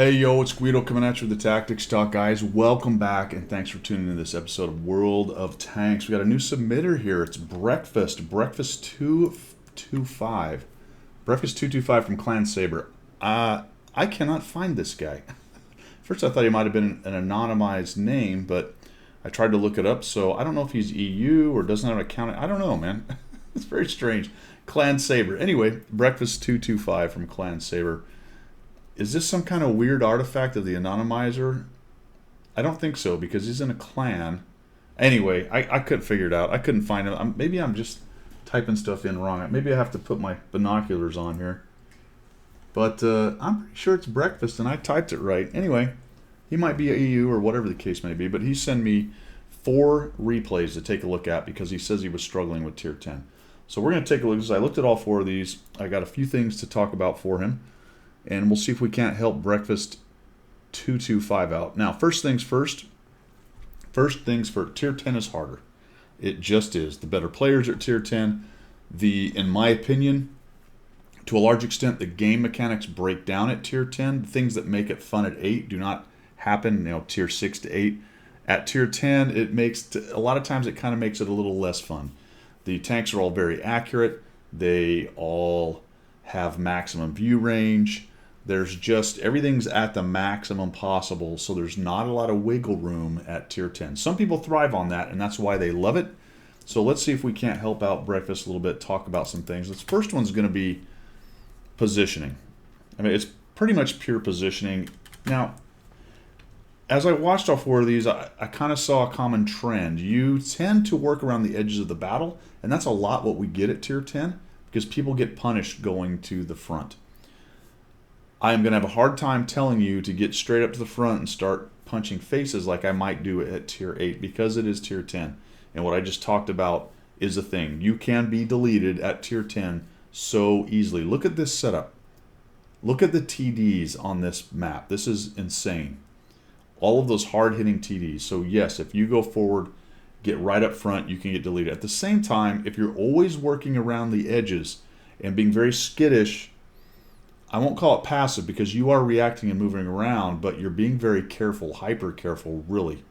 Hey yo, it's Guido coming at you with the Tactics Talk, guys. Welcome back and thanks for tuning in to this episode of World of Tanks. We got a new submitter here. It's Breakfast 225. Breakfast 225 from Clan Saber. I cannot find this guy. First I thought he might have been an anonymized name, but I tried to look it up, so I don't know if he's EU or doesn't have an account. I don't know, man. It's very strange. Clan Saber. Anyway, Breakfast 225 from Clan Saber. Is this some kind of weird artifact of the anonymizer? I don't think so, because he's in a clan. Anyway, I couldn't figure it out. I couldn't find him. Maybe I'm just typing stuff in wrong. Maybe I have to put my binoculars on here. But I'm pretty sure it's Breakfast, and I typed it right. Anyway, he might be a EU or whatever the case may be, but he sent me 4 replays to take a look at because he says he was struggling with Tier 10. So we're going to take a look. I looked at all 4 of these. I got a few things to talk about for him. And we'll see if we can't help Breakfast 225 out. Now, first things first, Tier 10 is harder. It just is. The better players are at Tier 10. In my opinion, to a large extent, the game mechanics break down at Tier 10. The things that make it fun at 8 do not happen, Tier 6 to 8. At Tier 10, a lot of times it kind of makes it a little less fun. The tanks are all very accurate. They all have maximum view range. There's just everything's at the maximum possible, so there's not a lot of wiggle room at Tier 10. Some people thrive on that, and that's why they love it. So let's see if we can't help out Breakfast a little bit, talk about some things. This first one's going to be positioning. I mean, it's pretty much pure positioning. Now, as I watched all 4 of these, I kind of saw a common trend. You tend to work around the edges of the battle, and that's a lot what we get at Tier 10, because people get punished going to the front. I am going to have a hard time telling you to get straight up to the front and start punching faces like I might do at Tier 8 because it is Tier 10. And what I just talked about is a thing. You can be deleted at Tier 10 so easily. Look at this setup. Look at the TDs on this map. This is insane. All of those hard-hitting TDs. So yes, if you go forward, get right up front, you can get deleted. At the same time, if you're always working around the edges and being very skittish, I won't call it passive because you are reacting and moving around, but you're being very careful, hyper careful, really.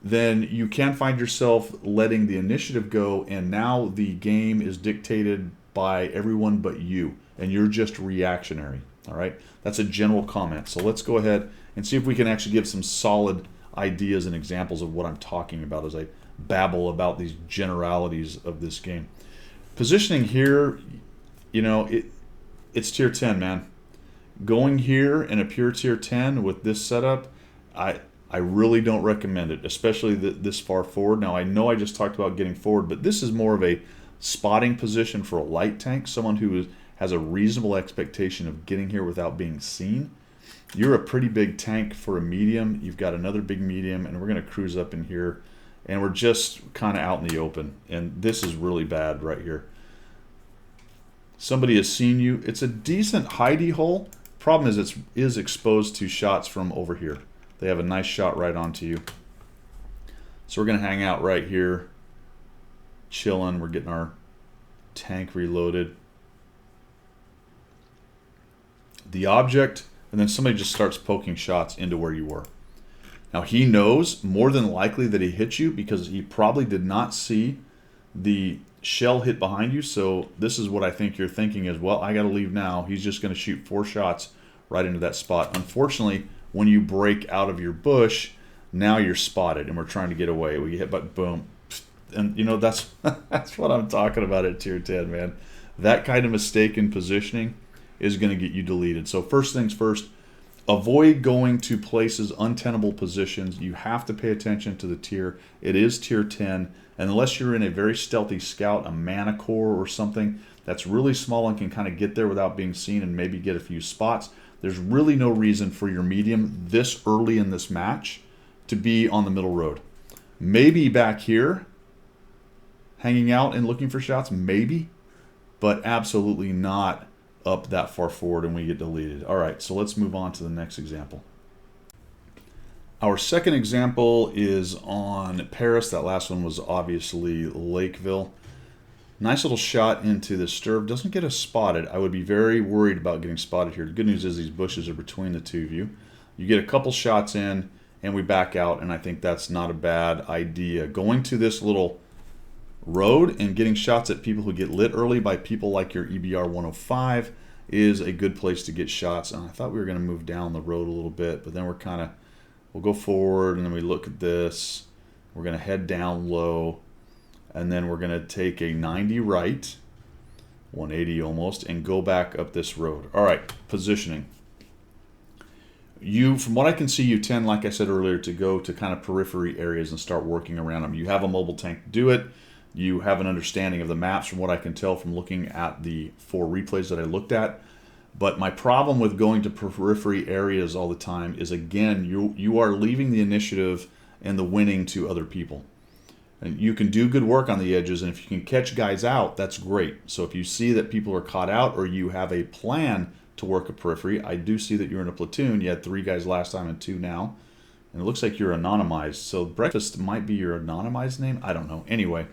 Then you can find yourself letting the initiative go, and now the game is dictated by everyone but you, and you're just reactionary. All right, that's a general comment. So let's go ahead and see if we can actually give some solid ideas and examples of what I'm talking about as I babble about these generalities of this game. Positioning here, it's Tier 10, man. Going here in a pure Tier 10 with this setup, I really don't recommend it, especially this far forward. Now, I know I just talked about getting forward, but this is more of a spotting position for a light tank, someone who has a reasonable expectation of getting here without being seen. You're a pretty big tank for a medium. You've got another big medium, and we're going to cruise up in here, and we're just kind of out in the open, and this is really bad right here. Somebody has seen you. It's a decent hidey hole. Problem is it is exposed to shots from over here. They have a nice shot right onto you. So we're going to hang out right here, chilling. We're getting our tank reloaded. The object, and then somebody just starts poking shots into where you were. Now he knows more than likely that he hit you because he probably did not see the shell hit behind you, so this is what I think you're thinking is, well, I got to leave now. He's just going to shoot 4 shots right into that spot. Unfortunately, when you break out of your bush, now you're spotted, and we're trying to get away. We hit, but boom. And, that's that's what I'm talking about at Tier 10, man. That kind of mistake in positioning is going to get you deleted. So first things first, avoid going to places, untenable positions. You have to pay attention to the tier. It is Tier 10. Unless you're in a very stealthy scout, a mana core or something that's really small and can kind of get there without being seen and maybe get a few spots, there's really no reason for your medium this early in this match to be on the middle road. Maybe back here, hanging out and looking for shots, maybe, but absolutely not up that far forward and we get deleted. All right, so let's move on to the next example. Our second example is on Paris. That last one was obviously Lakeville. Nice little shot into the stirrup. Doesn't get us spotted. I would be very worried about getting spotted here. The good news is these bushes are between the two of you. You get a couple shots in, and we back out, and I think that's not a bad idea. Going to this little road and getting shots at people who get lit early by people like your EBR 105 is a good place to get shots. And I thought we were going to move down the road a little bit, but then we'll go forward, and then we look at this. We're going to head down low, and then we're going to take a 90 right, 180 almost, and go back up this road. All right, positioning. From what I can see, you tend, like I said earlier, to go to kind of periphery areas and start working around them. You have a mobile tank to do it. You have an understanding of the maps from what I can tell from looking at the 4 replays that I looked at. But my problem with going to periphery areas all the time is, again, you are leaving the initiative and the winning to other people. And you can do good work on the edges, and if you can catch guys out, that's great. So if you see that people are caught out, or you have a plan to work a periphery, I do see that you're in a platoon. You had 3 guys last time and 2 now. And it looks like you're anonymized. So Breakfast might be your anonymized name. I don't know. Anyway,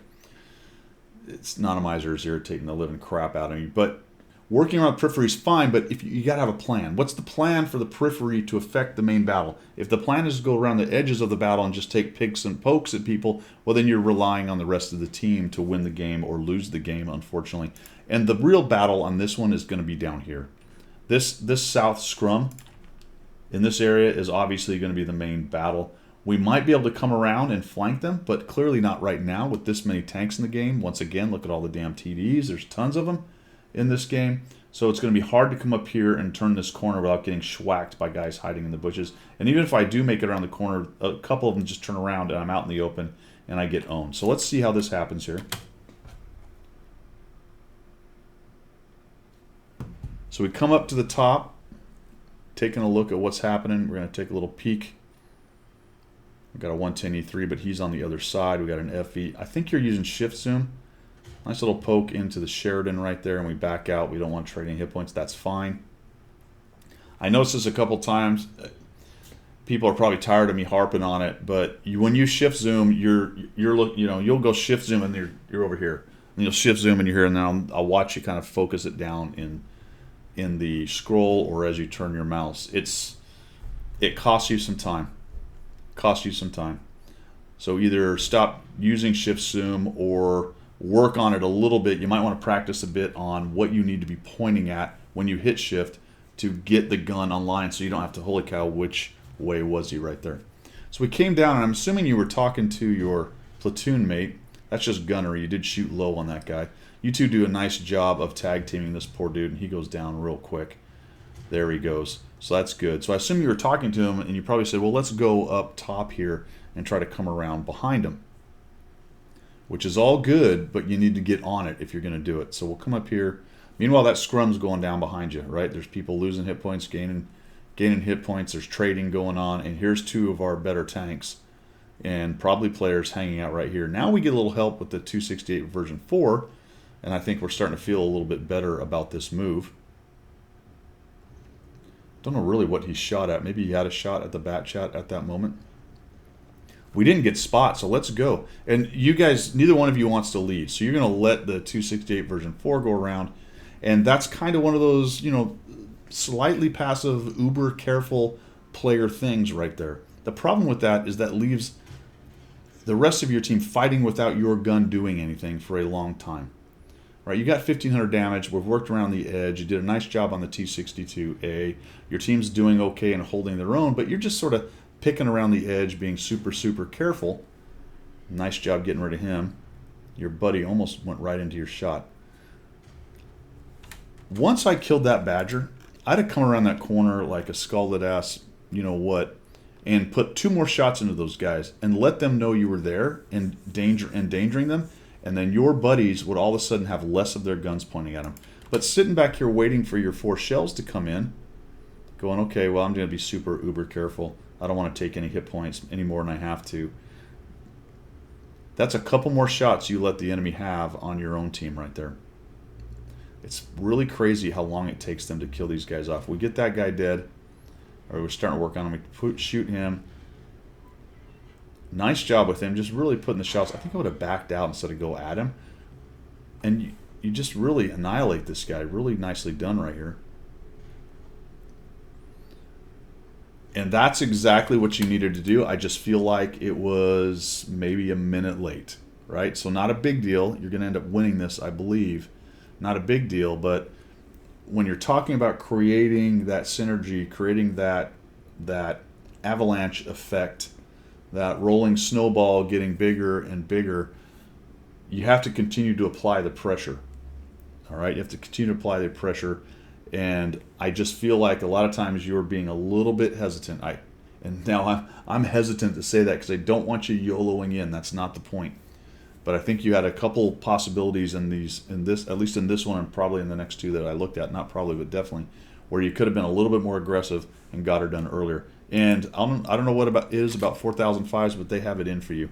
it's anonymizers irritating the living crap out of me. But working around periphery is fine, but if you got to have a plan. What's the plan for the periphery to affect the main battle? If the plan is to go around the edges of the battle and just take picks and pokes at people, well, then you're relying on the rest of the team to win the game or lose the game, unfortunately. And the real battle on this one is going to be down here. This south scrum in this area is obviously going to be the main battle. We might be able to come around and flank them, but clearly not right now with this many tanks in the game. Once again, look at all the damn TDs. There's tons of them in this game. So it's going to be hard to come up here and turn this corner without getting schwacked by guys hiding in the bushes. And even if I do make it around the corner, a couple of them just turn around and I'm out in the open and I get owned. So let's see how this happens here. So we come up to the top, taking a look at what's happening. We're going to take a little peek. We've got a 110E3, but he's on the other side. We got an FE. I think you're using shift zoom. Nice little poke into the Sheridan right there, and we back out. We don't want to trade any hit points. That's fine. I noticed this a couple times. People are probably tired of me harping on it, but when you shift zoom, you'll go shift zoom and you're over here, and you'll shift zoom and you're here, and then I'll watch you kind of focus it down in the scroll or as you turn your mouse. It costs you some time. So either stop using shift zoom or work on it a little bit. You might want to practice a bit on what you need to be pointing at when you hit shift to get the gun online, so you don't have to, holy cow, which way was he right there. So we came down, and I'm assuming you were talking to your platoon mate. That's just gunnery. You did shoot low on that guy. You two do a nice job of tag teaming this poor dude, and he goes down real quick. There he goes. So that's good. So I assume you were talking to him, and you probably said, well, let's go up top here and try to come around behind him, which is all good, but you need to get on it if you're going to do it. So we'll come up here. Meanwhile, that scrum's going down behind you, right? There's people losing hit points, gaining hit points. There's trading going on, and here's 2 of our better tanks and probably players hanging out right here. Now we get a little help with the 268 version 4, and I think we're starting to feel a little bit better about this move. Don't know really what he shot at. Maybe he had a shot at the bat chat at that moment. We didn't get spot, so let's go. And you guys, neither one of you wants to lead, so you're going to let the 268 version 4 go around. And that's kind of one of those, slightly passive, uber careful player things right there. The problem with that is that leaves the rest of your team fighting without your gun doing anything for a long time. Right, you got 1,500 damage. We've worked around the edge. You did a nice job on the T-62A. Your team's doing okay and holding their own, but you're just sort of picking around the edge, being super, super careful. Nice job getting rid of him. Your buddy almost went right into your shot. Once I killed that Badger, I'd have come around that corner like a scalded ass, you-know-what, and put 2 more shots into those guys and let them know you were there and endangering them. And then your buddies would all of a sudden have less of their guns pointing at them. But sitting back here waiting for your 4 shells to come in, going, okay, well, I'm going to be super uber careful. I don't want to take any hit points any more than I have to. That's a couple more shots you let the enemy have on your own team right there. It's really crazy how long it takes them to kill these guys off. We get that guy dead, or we're starting to work on him. We shoot him. Nice job with him, just really putting the shots. I think I would have backed out instead of go at him. and you just really annihilate this guy. Really nicely done right here. And that's exactly what you needed to do. I just feel like it was maybe a minute late, right? So not a big deal. You're going to end up winning this, I believe. Not a big deal, but when you're talking about creating that synergy, creating that avalanche effect, that rolling snowball getting bigger and bigger, you have to continue to apply the pressure. All right, you have to continue to apply the pressure. And I just feel like a lot of times you're being a little bit hesitant. And now I'm hesitant to say that because I don't want you YOLOing in. That's not the point. But I think you had a couple possibilities in this, at least in this one, and probably in the next two that I looked at. Not probably, but definitely, where you could have been a little bit more aggressive and got her done earlier. And I don't know what about 4,005s, but they have it in for you.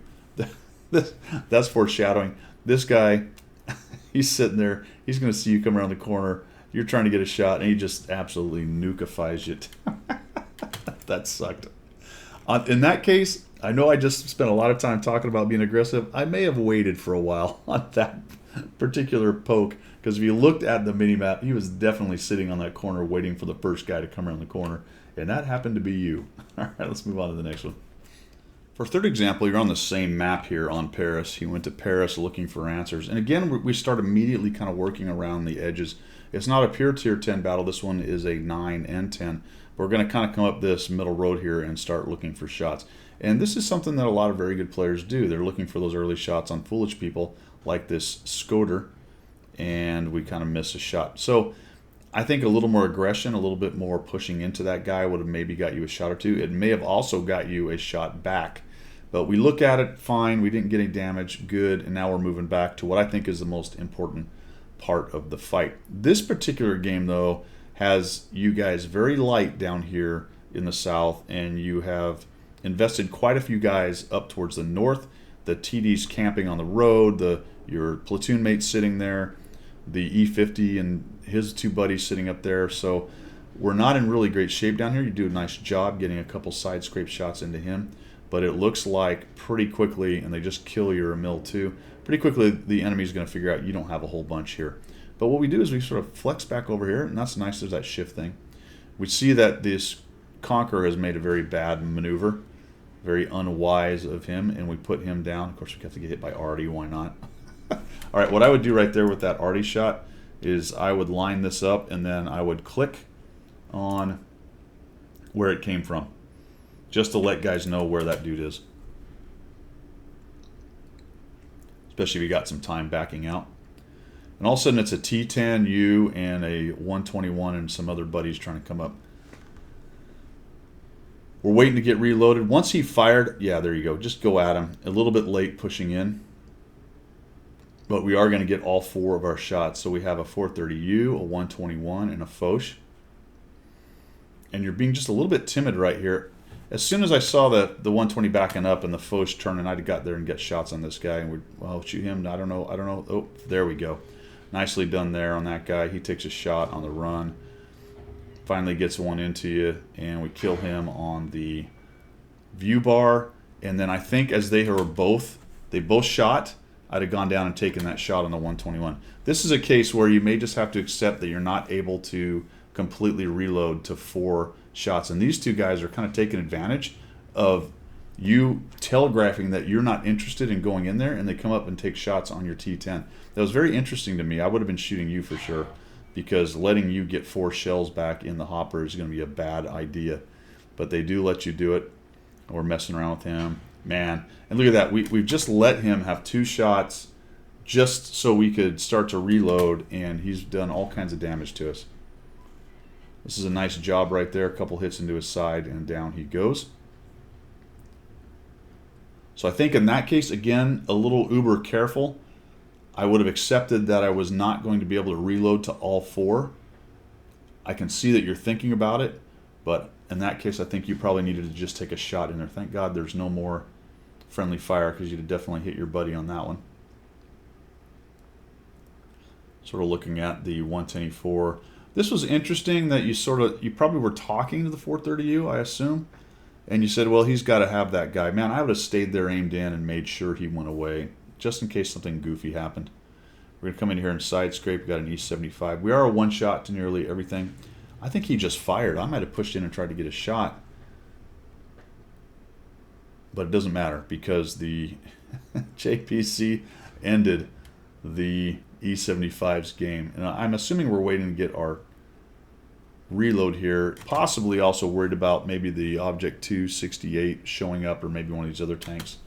That's foreshadowing. This guy, he's sitting there. He's going to see you come around the corner. You're trying to get a shot, and he just absolutely nukifies you. That sucked. In that case, I know I just spent a lot of time talking about being aggressive. I may have waited for a while on that particular poke, because if you looked at the mini-map, he was definitely sitting on that corner waiting for the first guy to come around the corner, and that happened to be you. All right, let's move on to the next one. For a third example, you're on the same map here on Paris. He went to Paris looking for answers. And again, we start immediately kind of working around the edges. It's not a pure tier 10 battle. This one is a 9 and 10. We're going to kind of come up this middle road here and start looking for shots. And this is something that a lot of very good players do. They're looking for those early shots on foolish people like this Skoder, and we kind of miss a shot. So I think a little more aggression, a little bit more pushing into that guy would have maybe got you a shot or two. It may have also got you a shot back. But we look at it, fine, we didn't get any damage, good, and now we're moving back to what I think is the most important part of the fight. This particular game, though, has you guys very light down here in the south, and you have invested quite a few guys up towards the north. The TD's camping on the road, your platoon mate sitting there, the E50 and his two buddies sitting up there. So we're not in really great shape down here. You do a nice job getting a couple side scrape shots into him, but it looks like pretty quickly, and they just kill your mill too, pretty quickly the enemy's going to figure out you don't have a whole bunch here. But what we do is we sort of flex back over here, and that's nice. There's that shift thing. We see that this Conqueror has made a very bad maneuver, very unwise of him, and we put him down. Of course, we have to get hit by Artie. Why not? All right, what I would do right there with that Artie shot is I would line this up, and then I would click on where it came from, just to let guys know where that dude is. Especially if you got some time backing out. And all of a sudden it's a T10, you, and a 121 and some other buddies trying to come up. We're waiting to get reloaded. Once he fired, yeah, there you go. Just go at him. A little bit late pushing in. But we are going to get all four of our shots. So we have a 430U, a 121, and a Foch. And you're being just a little bit timid right here. As soon as I saw the 120 backing up and the Foch turning, I'd got there and get shots on this guy. And we'd, well, shoot him. I don't know. Oh, there we go. Nicely done there on that guy. He takes a shot on the run. Finally gets one into you, and we kill him on the view bar. And then I think as they both shot, I'd have gone down and taken that shot on the 121. This is a case where you may just have to accept that you're not able to completely reload to 4 shots. And these two guys are kind of taking advantage of you telegraphing that you're not interested in going in there, and they come up and take shots on your T10. That was very interesting to me. I would have been shooting you for sure, because letting you get 4 shells back in the hopper is going to be a bad idea. But they do let you do it. We're messing around with him. Man, and look at that. We've just let him have 2 shots just so we could start to reload, and he's done all kinds of damage to us. This is a nice job right there. A couple hits into his side, and down he goes. So I think in that case, again, a little uber careful. I would have accepted that I was not going to be able to reload to all 4. I can see that you're thinking about it, but in that case, I think you probably needed to just take a shot in there. Thank God there's no more friendly fire, because you'd have definitely hit your buddy on that one. Sort of looking at the 110E4. This was interesting that you probably were talking to the 430U, I assume, and you said, well, he's got to have that guy. Man, I would have stayed there aimed in and made sure he went away, just in case something goofy happened. We're going to come in here and side scrape. We got an E75. We are a one-shot to nearly everything. I think he just fired. I might have pushed in and tried to get a shot. But it doesn't matter because the JPC ended the E75's game. And I'm assuming we're waiting to get our reload here. Possibly also worried about maybe the Object 268 showing up, or maybe one of these other tanks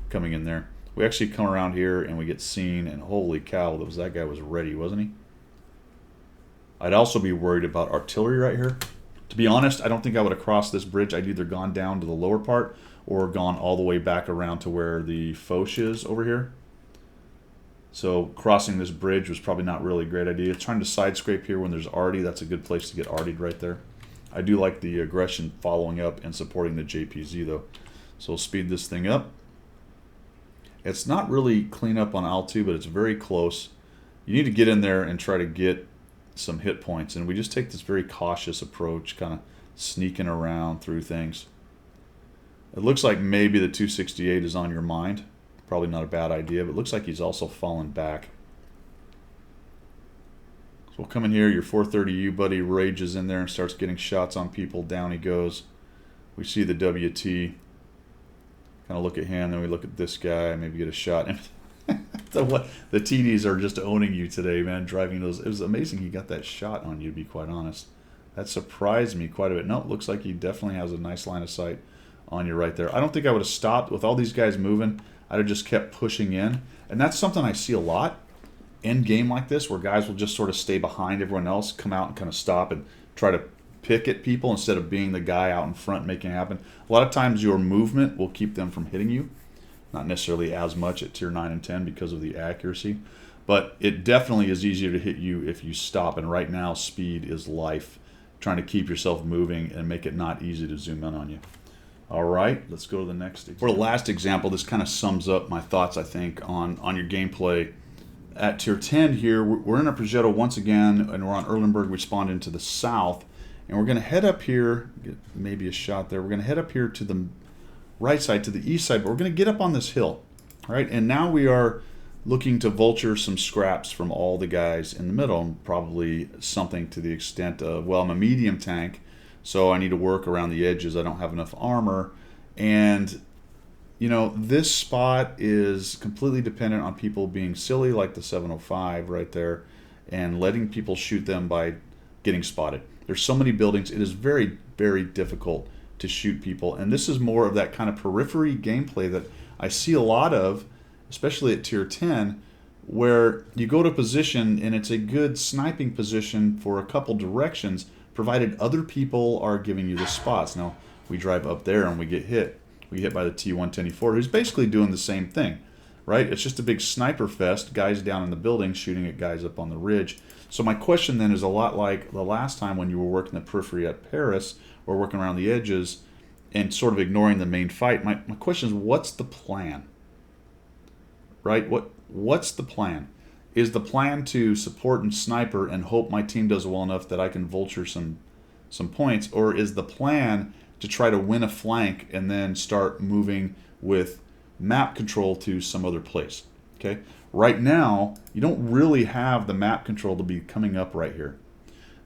coming in there. We actually come around here and we get seen, and holy cow, that guy was ready, wasn't he? I'd also be worried about artillery right here. To be honest, I don't think I would have crossed this bridge. I'd either gone down to the lower part or gone all the way back around to where the Foch is over here. So crossing this bridge was probably not really a great idea. Trying to side scrape here when there's arty, that's a good place to get artied right there. I do like the aggression following up and supporting the JPZ though. So we'll speed this thing up. It's not really clean up on Al2, but it's very close. You need to get in there and try to get some hit points, and we just take this very cautious approach, kind of sneaking around through things. It looks like maybe the 268 is on your mind. Probably not a bad idea, but it looks like he's also fallen back. So we'll come in here. Your 430U buddy rages in there and starts getting shots on people. Down he goes. We see the WT. Kind of look at him, then we look at this guy, maybe get a shot. The TDs are just owning you today, man, driving those. It was amazing he got that shot on you, to be quite honest. That surprised me quite a bit. No, it looks like he definitely has a nice line of sight on you right there. I don't think I would have stopped. With all these guys moving, I'd have just kept pushing in. And that's something I see a lot in game like this, where guys will just sort of stay behind everyone else, come out and kind of stop and try to pick at people instead of being the guy out in front making it happen. A lot of times your movement will keep them from hitting you. Not necessarily as much at tier 9 and 10 because of the accuracy, but it definitely is easier to hit you if you stop. And right now, speed is life. Trying to keep yourself moving and make it not easy to zoom in on you. All right, let's go to the next example. For the last example, this kind of sums up my thoughts, I think, on your gameplay. At tier 10 here, we're in a Progetto once again, and we're on Erlenberg. We spawned into the south, and we're going to head up here, get maybe a shot there. We're going to head up here to the right side, to the east side, but we're going to get up on this hill. All right, and now we are looking to vulture some scraps from all the guys in the middle, and probably something to the extent of, well, I'm a medium tank, so I need to work around the edges. I don't have enough armor, and you know, this spot is completely dependent on people being silly, like the 705 right there, and letting people shoot them by getting spotted. There's so many buildings, it is very, very difficult to shoot people, and this is more of that kind of periphery gameplay that I see a lot of, especially at tier 10, where you go to a position and it's a good sniping position for a couple directions, provided other people are giving you the spots. Now, we drive up there and we get hit. We get hit by the T110E4, who's basically doing the same thing, right? It's just a big sniper fest, guys down in the building shooting at guys up on the ridge. So my question then is a lot like the last time when you were working the periphery at Paris, or working around the edges and sort of ignoring the main fight. My question is, what's the plan? Right? What's the plan? Is the plan to support and sniper and hope my team does well enough that I can vulture some points? Or is the plan to try to win a flank and then start moving with map control to some other place? Okay. Right now, you don't really have the map control to be coming up right here.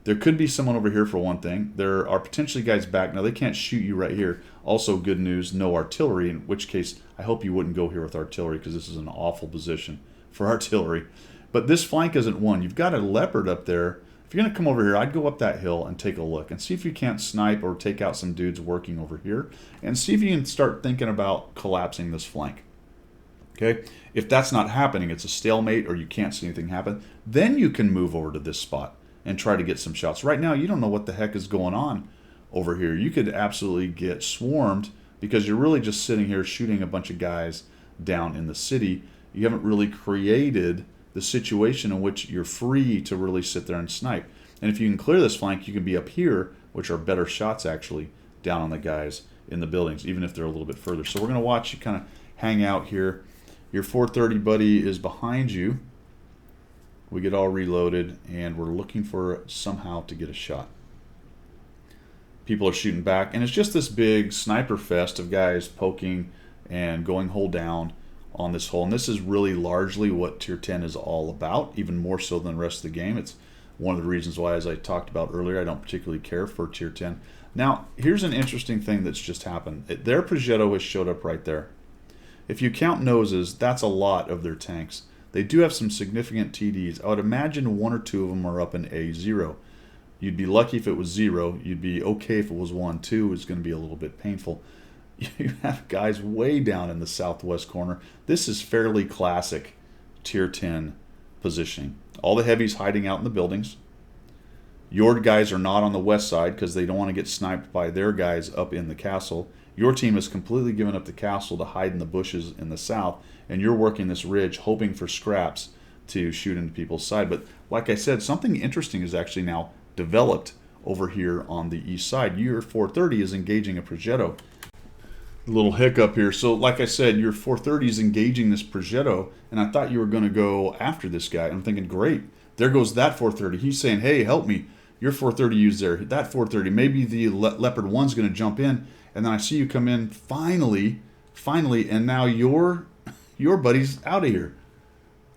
There could be someone over here for one thing. There are potentially guys back. Now, they can't shoot you right here. Also, good news, no artillery, in which case I hope you wouldn't go here with artillery because this is an awful position for artillery. But this flank isn't one. You've got a Leopard up there. If you're going to come over here, I'd go up that hill and take a look and see if you can't snipe or take out some dudes working over here and see if you can start thinking about collapsing this flank. Okay? If that's not happening, it's a stalemate or you can't see anything happen, then you can move over to this spot and try to get some shots. Right now, you don't know what the heck is going on over here. You could absolutely get swarmed because you're really just sitting here shooting a bunch of guys down in the city. You haven't really created the situation in which you're free to really sit there and snipe. And if you can clear this flank, you can be up here, which are better shots actually, down on the guys in the buildings, even if they're a little bit further. So we're going to watch you kind of hang out here. Your 430 buddy is behind you. We get all reloaded, and we're looking for somehow to get a shot. People are shooting back, and it's just this big sniper fest of guys poking and going hull down on this hole. And this is really largely what Tier 10 is all about, even more so than the rest of the game. It's one of the reasons why, as I talked about earlier, I don't particularly care for Tier 10. Now, here's an interesting thing that's just happened. Their Progetto has showed up right there. If you count noses, that's a lot of their tanks. They do have some significant TDs. I would imagine 1 or 2 of them are up in A0. You'd be lucky if it was 0. You'd be okay if it was 1. 2 is going to be a little bit painful. You have guys way down in the southwest corner. This is fairly classic Tier 10 positioning. All the heavies hiding out in the buildings. Your guys are not on the west side because they don't want to get sniped by their guys up in the castle. Your team has completely given up the castle to hide in the bushes in the south, and you're working this ridge hoping for scraps to shoot into people's side. But like I said, something interesting is actually now developed over here on the east side. Your 430 is engaging a Progetto. Little hiccup here. So like I said, your 430 is engaging this Progetto, and I thought you were going to go after this guy. I'm thinking, great, there goes that 430. He's saying, hey, help me. Your 430 used there. That 430. Maybe the Leopard 1's going to jump in, and then I see you come in finally, and now your buddy's out of here.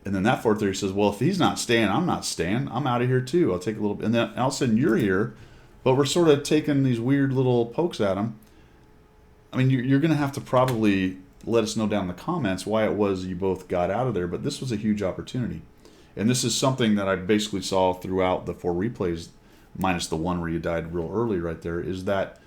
And then that 430 says, well, if he's not staying, I'm not staying. I'm out of here too. I'll take a little bit. And then all of a sudden you're here, but we're sort of taking these weird little pokes at him. I mean, you're going to have to probably let us know down in the comments why it was you both got out of there, but this was a huge opportunity. And this is something that I basically saw throughout the 4 replays, minus the one where you died real early right there, is that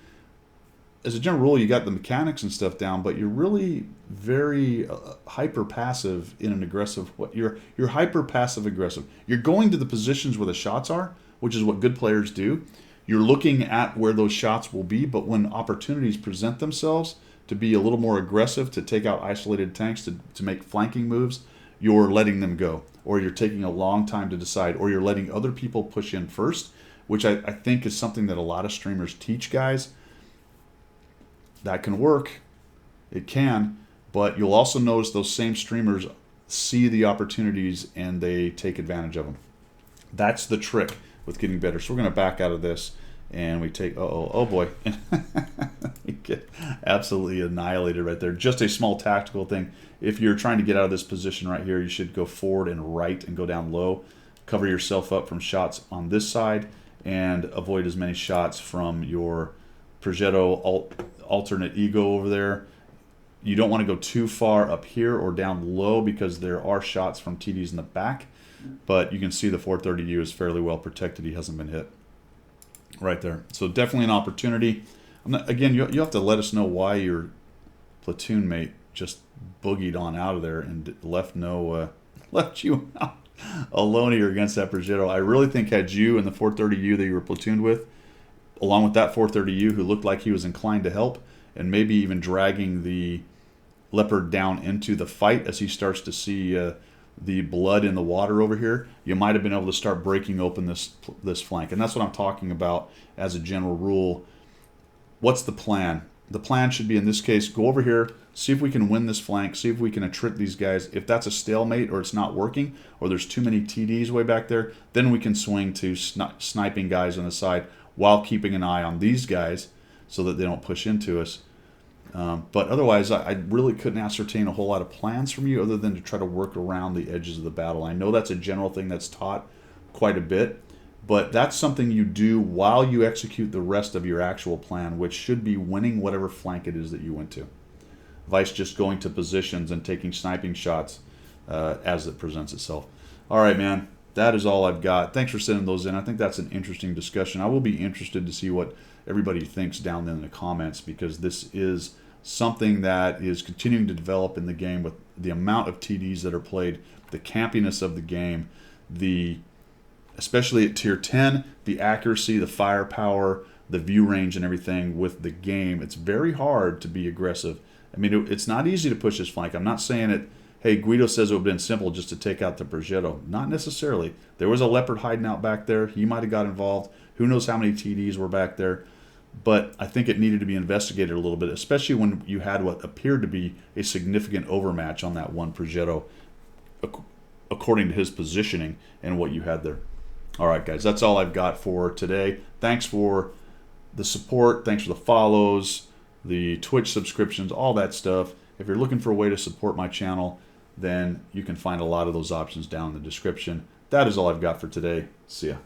as a general rule, you got the mechanics and stuff down, but you're really very hyper passive in an aggressive way. You're hyper passive aggressive. You're going to the positions where the shots are, which is what good players do. You're looking at where those shots will be, but when opportunities present themselves to be a little more aggressive, to take out isolated tanks, to make flanking moves, you're letting them go, or you're taking a long time to decide, or you're letting other people push in first, which I think is something that a lot of streamers teach guys. That can work. It can. But you'll also notice those same streamers see the opportunities and they take advantage of them. That's the trick with getting better. So we're going to back out of this and we take, oh boy. We get absolutely annihilated right there. Just a small tactical thing. If you're trying to get out of this position right here, you should go forward and right and go down low. Cover yourself up from shots on this side and avoid as many shots from your Progetto alternate ego over there. You don't want to go too far up here or down low because there are shots from TDs in the back, but you can see the 430U is fairly well protected. He hasn't been hit right there. So definitely an opportunity. Again, you have to let us know why your platoon mate just boogied on out of there and left you out alone here against that Progetto. I really think had you and the 430U that you were platooned with, along with that 430U who looked like he was inclined to help, and maybe even dragging the Leopard down into the fight as he starts to see the blood in the water over here, you might have been able to start breaking open this flank. And that's what I'm talking about as a general rule. What's the plan? The plan should be, in this case, go over here, see if we can win this flank, see if we can attrit these guys. If that's a stalemate or it's not working or there's too many TDs way back there, then we can swing to sniping guys on the side while keeping an eye on these guys so that they don't push into us. But otherwise, I really couldn't ascertain a whole lot of plans from you other than to try to work around the edges of the battle. I know that's a general thing that's taught quite a bit, but that's something you do while you execute the rest of your actual plan, which should be winning whatever flank it is that you went to. Vice just going to positions and taking sniping shots as it presents itself. All right, man. That is all I've got. Thanks for sending those in. I think that's an interesting discussion. I will be interested to see what everybody thinks down there in the comments, because this is something that is continuing to develop in the game with the amount of TDs that are played, the campiness of the game, especially at tier 10, the accuracy, the firepower, the view range and everything with the game. It's very hard to be aggressive. I mean, it's not easy to push this flank. I'm not saying it, hey, Guido says it would have been simple just to take out the Progetto. Not necessarily. There was a Leopard hiding out back there. He might have got involved. Who knows how many TDs were back there. But I think it needed to be investigated a little bit, especially when you had what appeared to be a significant overmatch on that one Progetto, according to his positioning and what you had there. All right, guys, that's all I've got for today. Thanks for the support. Thanks for the follows, the Twitch subscriptions, all that stuff. If you're looking for a way to support my channel, then you can find a lot of those options down in the description. That is all I've got for today. See ya.